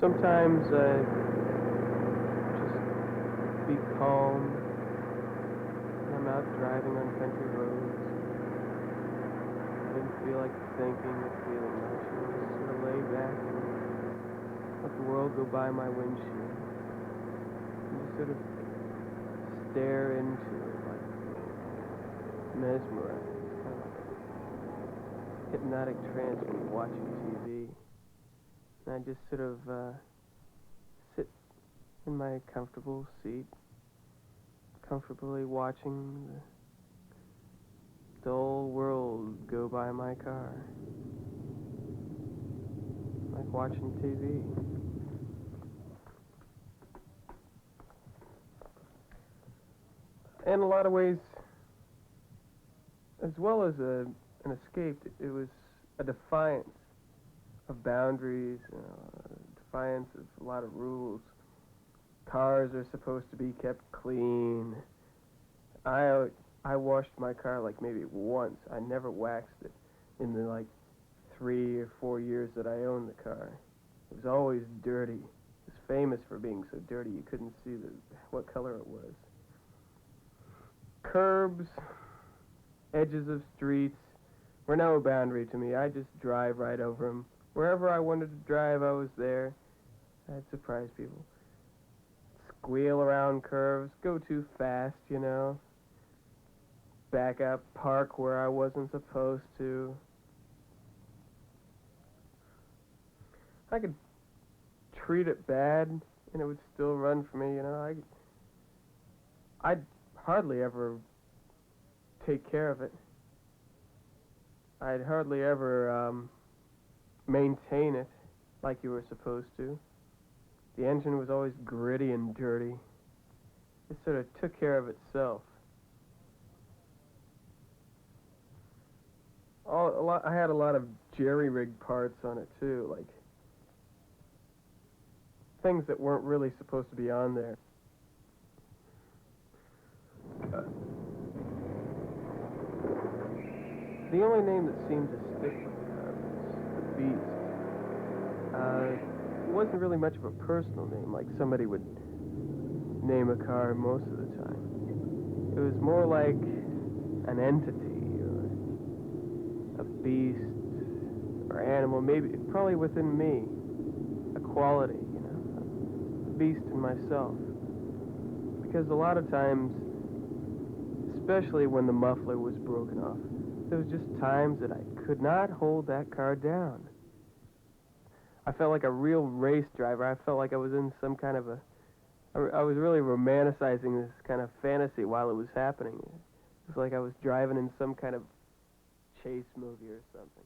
Sometimes I just be calm when I'm out driving on country roads. I didn't feel like thinking or feeling much. I just sort of lay back and let the world go by my windshield. And just sort of stare into it, like mesmerized. Kind of like a hypnotic trance when you're watching TV. And I just sort of sit in my comfortable seat, comfortably watching the dull world go by my car, like watching TV. In a lot of ways, as well as an escape, it was a defiance of boundaries, defiance of a lot of rules. Cars are supposed to be kept clean. I washed my car like maybe once. I never waxed it in the like 3 or 4 years that I owned the car. It was always dirty. It was famous for being so dirty you couldn't see what color it was. Curbs, edges of streets were no boundary to me. I just drive right over them. Wherever I wanted to drive, I was there. I'd surprise people. Squeal around curves, go too fast, you know. Back up, park where I wasn't supposed to. I could treat it bad, and it would still run for me, you know. I'd hardly ever take care of it. I'd hardly ever maintain it like you were supposed to. The engine was always gritty and dirty. It sort of took care of itself. I had a lot of jerry-rigged parts on it too, like things that weren't really supposed to be on there. The only name that seemed to stick with the car was the Beast. It wasn't really much of a personal name, like somebody would name a car most of the time. It was more like an entity, or a beast, or animal, maybe, probably within me. A quality, you know, a beast in myself. Because a lot of times, especially when the muffler was broken off, there was just times that I could not hold that car down. I felt like a real race driver. I felt like I was in some kind of I was really romanticizing this kind of fantasy while it was happening. It was like I was driving in some kind of chase movie or something.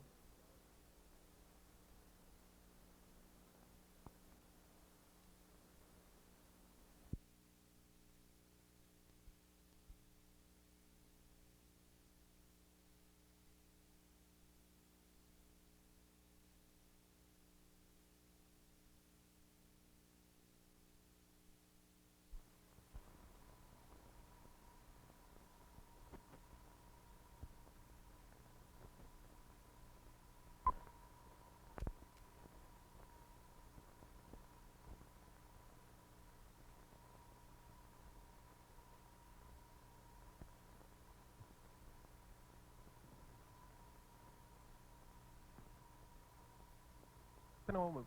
Pinhole,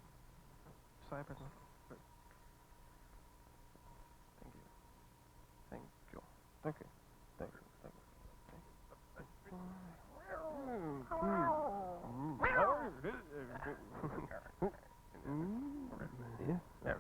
Josiah Preston. Thank you. Thank you. Thank you. Thank you. Thank you. Yeah.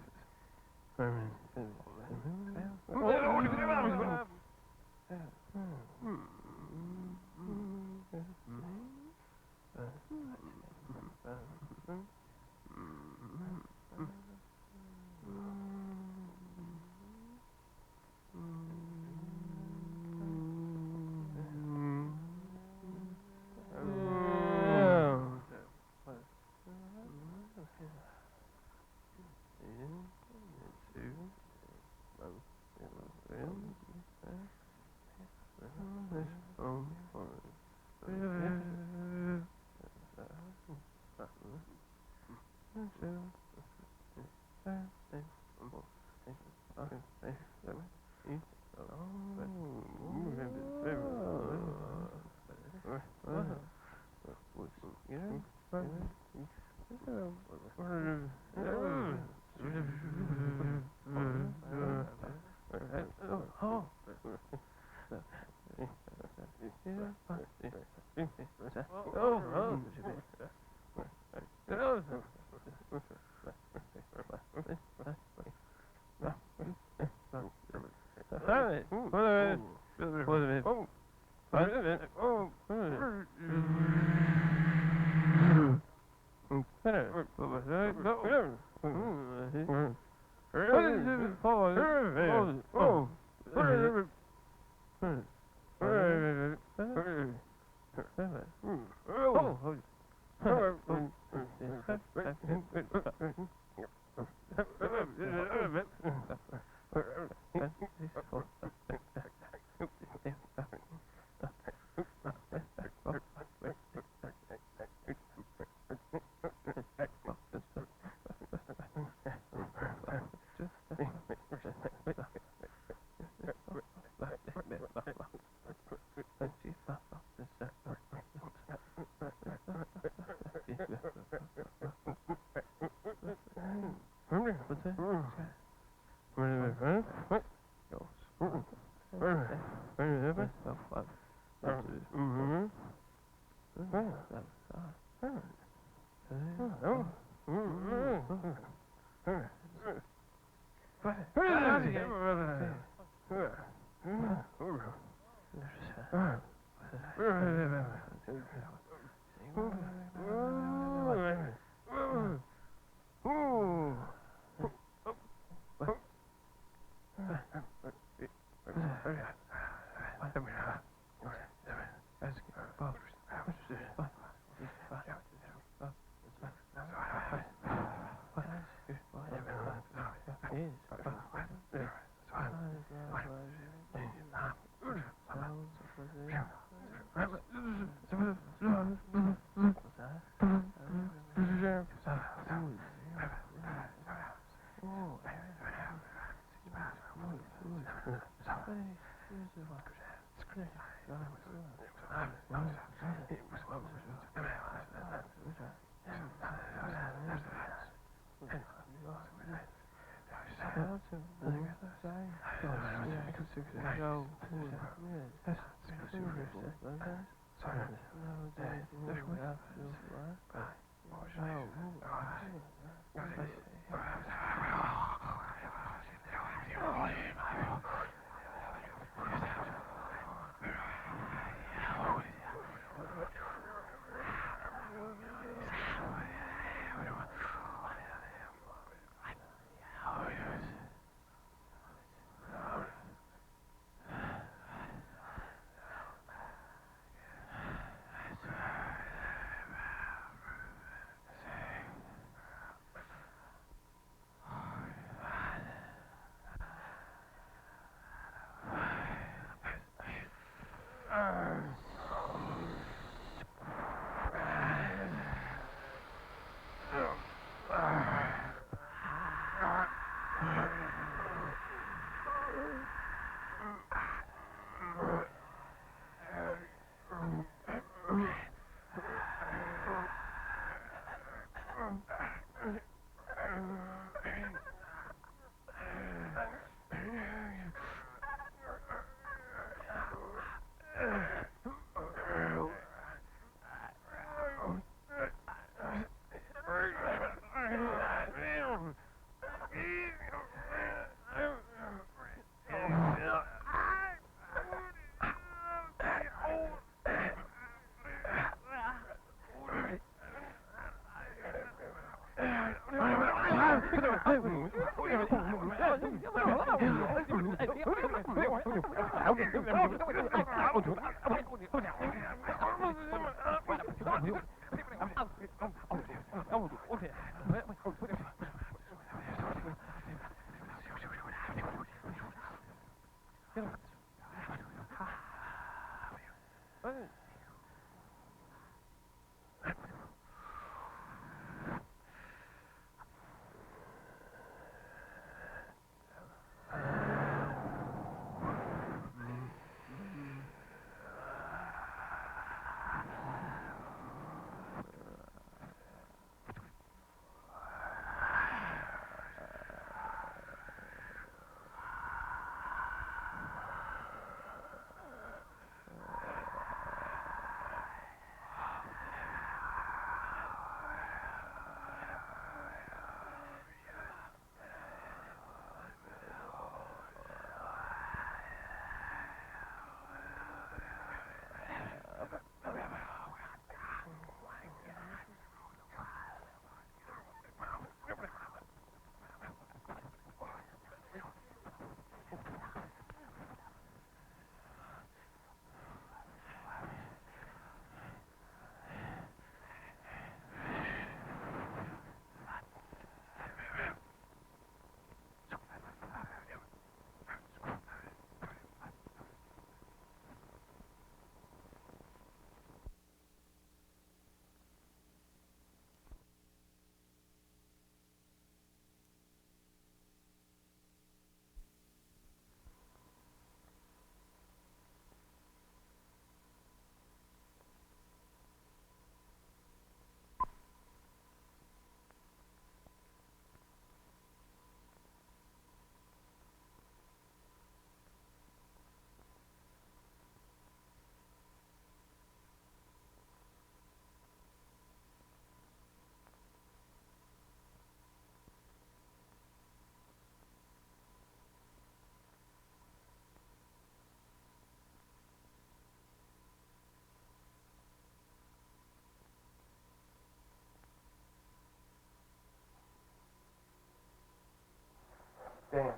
Damn.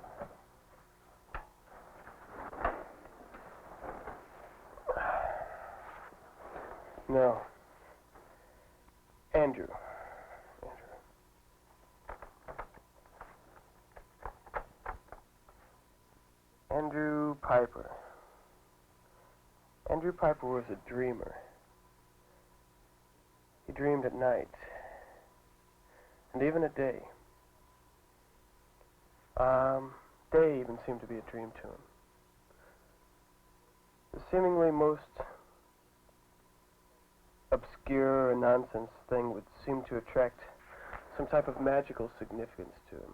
No. Andrew. Andrew Piper. Andrew Piper was a dreamer. He dreamed at night, and even at day. Day even seemed to be a dream to him. The seemingly most obscure or nonsense thing would seem to attract some type of magical significance to him.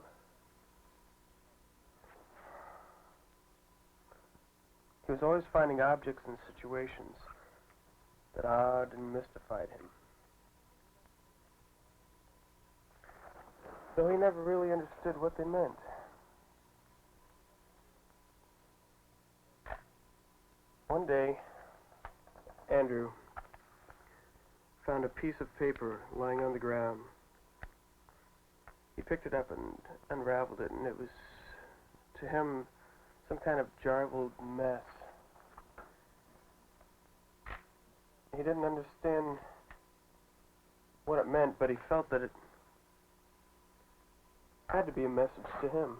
He was always finding objects and situations that awed and mystified him. Though he never really understood what they meant. One day, Andrew found a piece of paper lying on the ground. He picked it up and unraveled it, and it was, to him, some kind of jarbled mess. He didn't understand what it meant, but he felt that it had to be a message to him.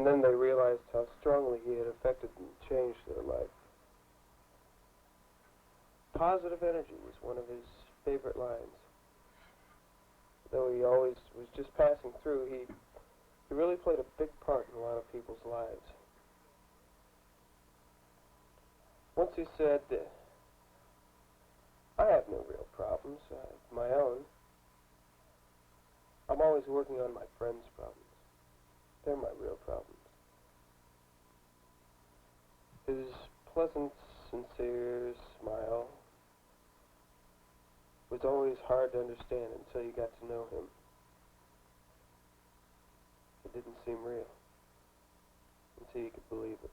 And then they realized how strongly he had affected and changed their life. Positive energy was one of his favorite lines. Though he always was just passing through, he really played a big part in a lot of people's lives. Once he said, I have no real problems, my own. I'm always working on my friends' problems. They're my real problems. His pleasant, sincere smile was always hard to understand until you got to know him. It didn't seem real until you could believe it.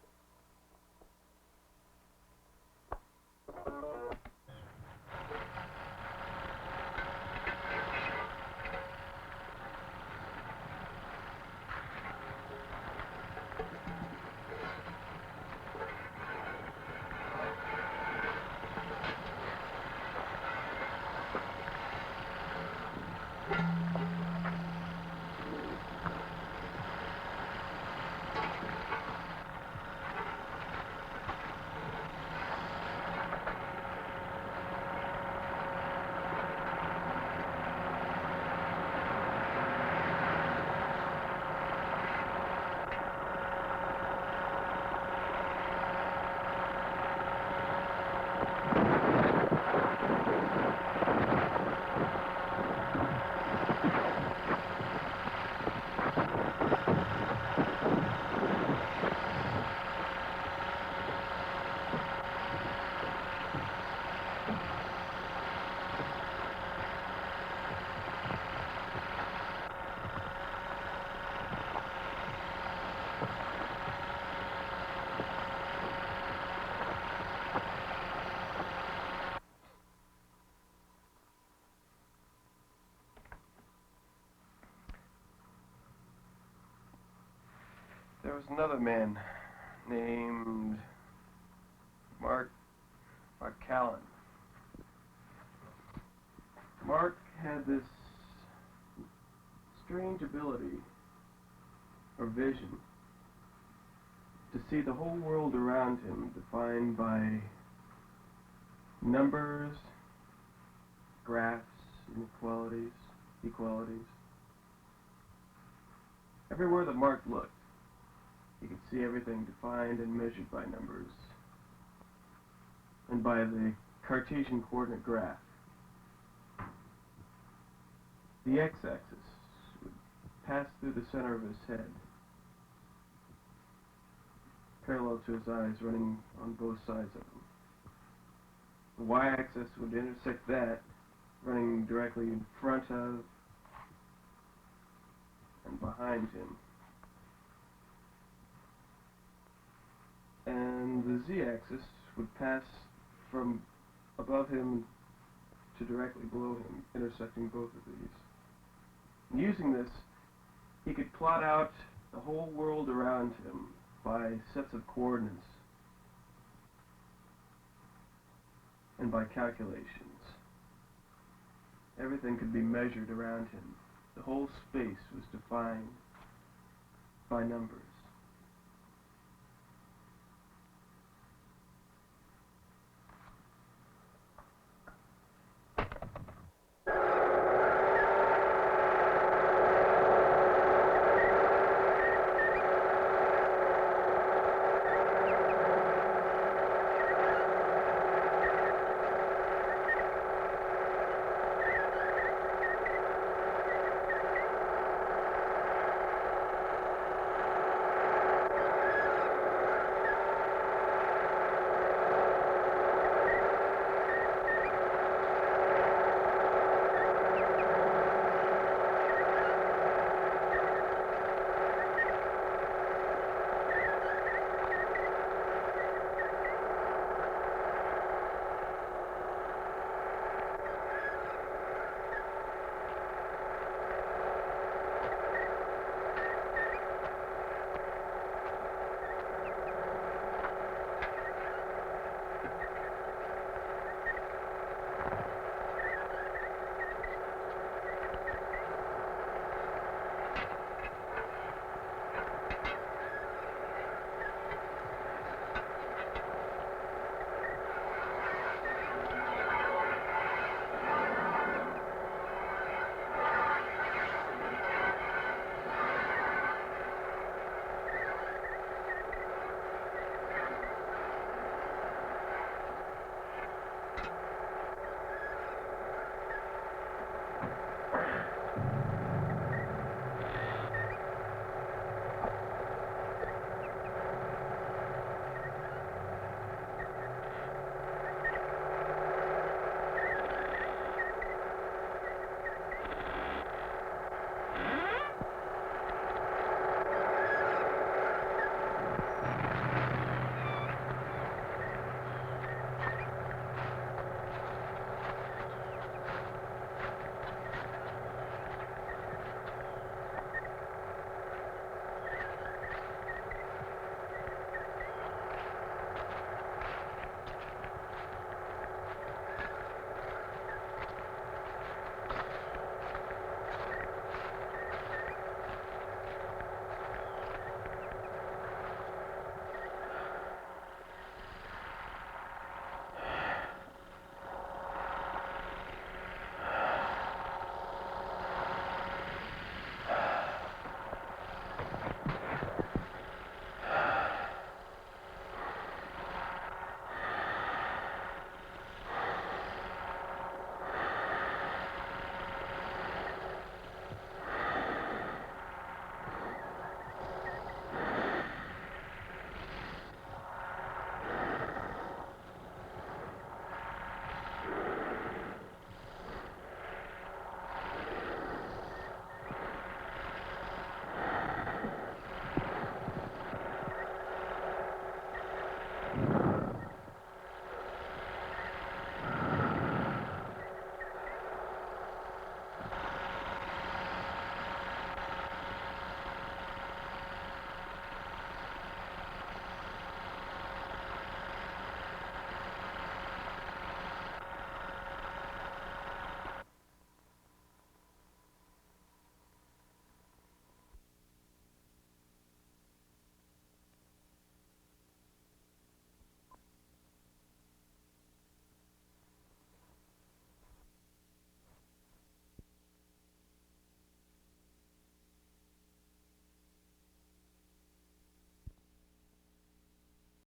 There was another man named Mark Callan. Mark had this strange ability or vision to see the whole world around him defined by numbers, graphs, inequalities, equalities. Everywhere that Mark looked, he could see everything defined and measured by numbers and by the Cartesian coordinate graph. The x-axis would pass through the center of his head, parallel to his eyes running on both sides of him. The y-axis would intersect that, running directly in front of and behind him. And the z-axis would pass from above him to directly below him, intersecting both of these. And using this, he could plot out the whole world around him by sets of coordinates and by calculations. Everything could be measured around him. The whole space was defined by numbers.